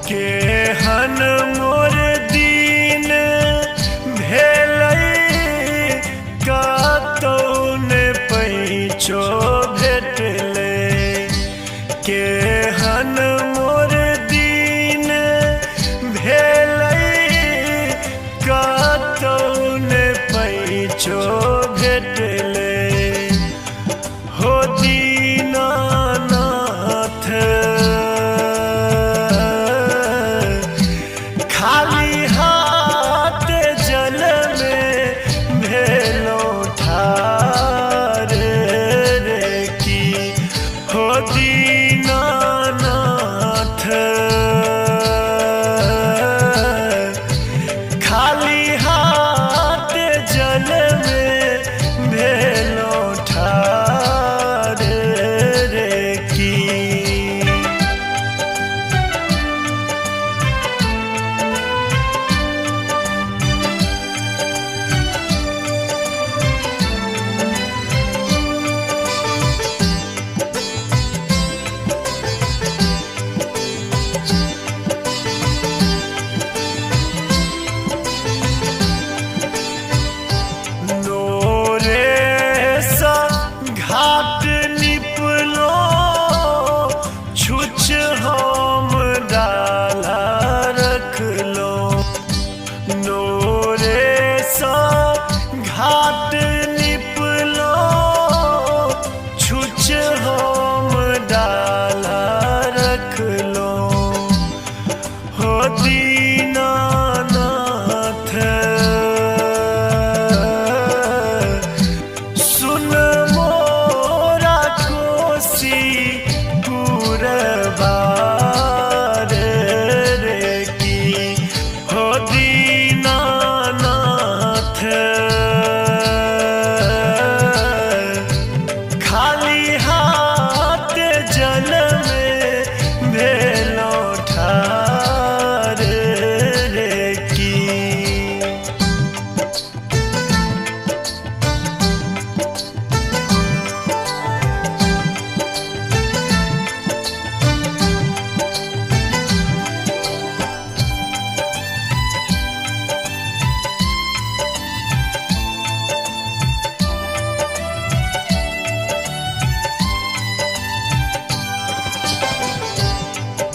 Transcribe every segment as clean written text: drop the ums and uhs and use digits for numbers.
केहन मोर दीन भेलै कतहु ने पैंचो भेटलै। केहन मोर दीन भेलै कतहु ने पैंचो भेटलै। हो दीनानाथ खाली हाथ जल में भेलौं ठाढ़ रे की। हो दीनानाथ खाली हाथ जल में भेलौं ठाढ़ रे की। घाट निपलो छुछ हम डाला रखलो। नोरे सा घाट निपलो छुछ हम डाला रखलो। हो दीनानाथ सुन मोरा कोसी पुरबार रे की। हो दीनानाथ खाली हाथ जल में भेलौं ठाढ़ रे की।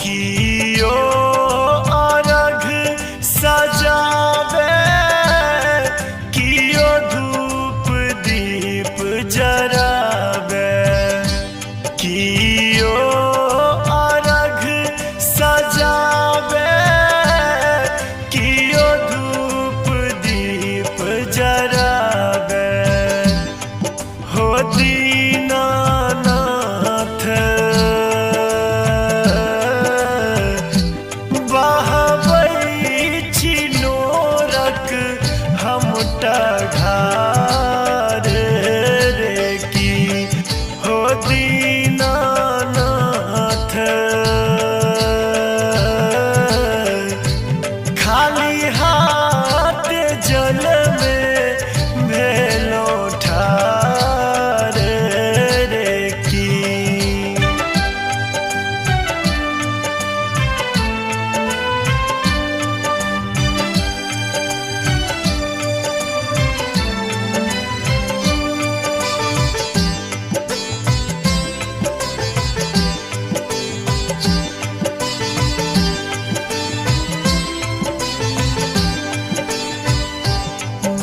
कियो अर्घ सजावे कियो धूप दीप जरावे। कियो अर्घ सजावे कियो धूप दीप जरावे। हो दीनानाथ हमटा घार रे की। हो दीनानाथ खाली हाथ जल में भेलौं ठाढ़ रे की।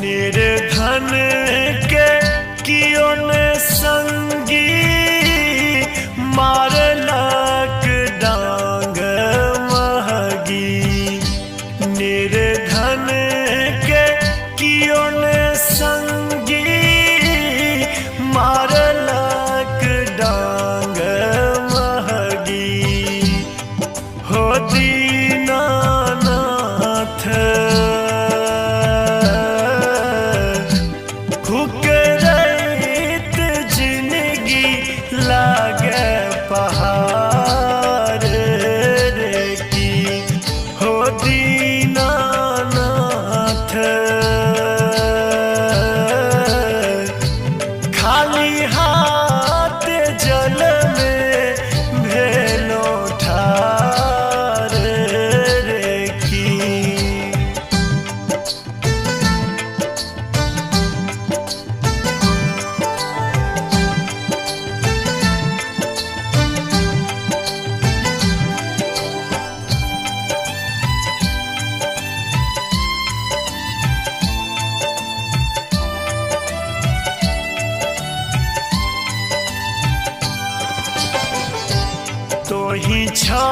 निर्धन के कियो ने संगी मारलक डांग महगी। निर्धन के कियो ने संगी मारलक डांग महगी। हो दीनानाथ ही छा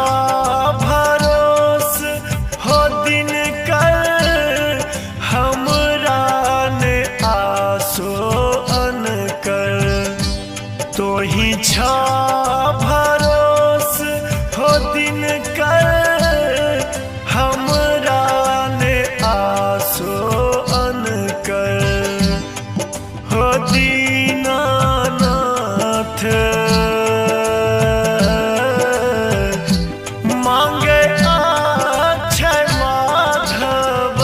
भरोस हो दिन कर हमरा ने आसो अन कर तो ही छा भरोस हो दिन कर हमरा ने आसो अन कर हो दीनानाथ मांगे अक्षय माधव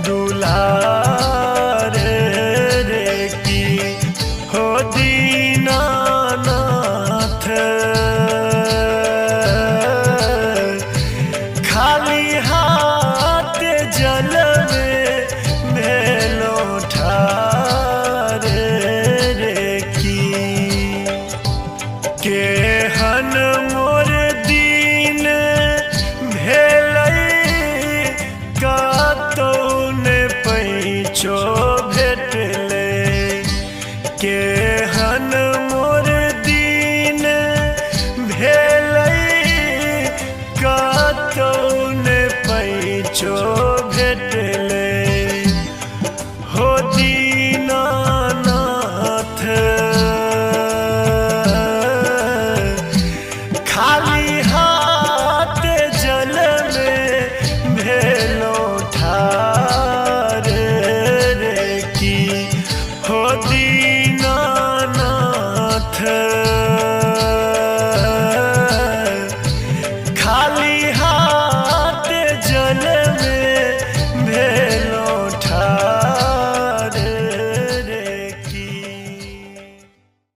दुलार रे की हो दीनानाथ खाली हाथ जल में भेलो ठार रे की केहन मोर दीन भेलै कतौन पैचो भेटलै केहन मोर दीन भेलै कतौन पैचो भेट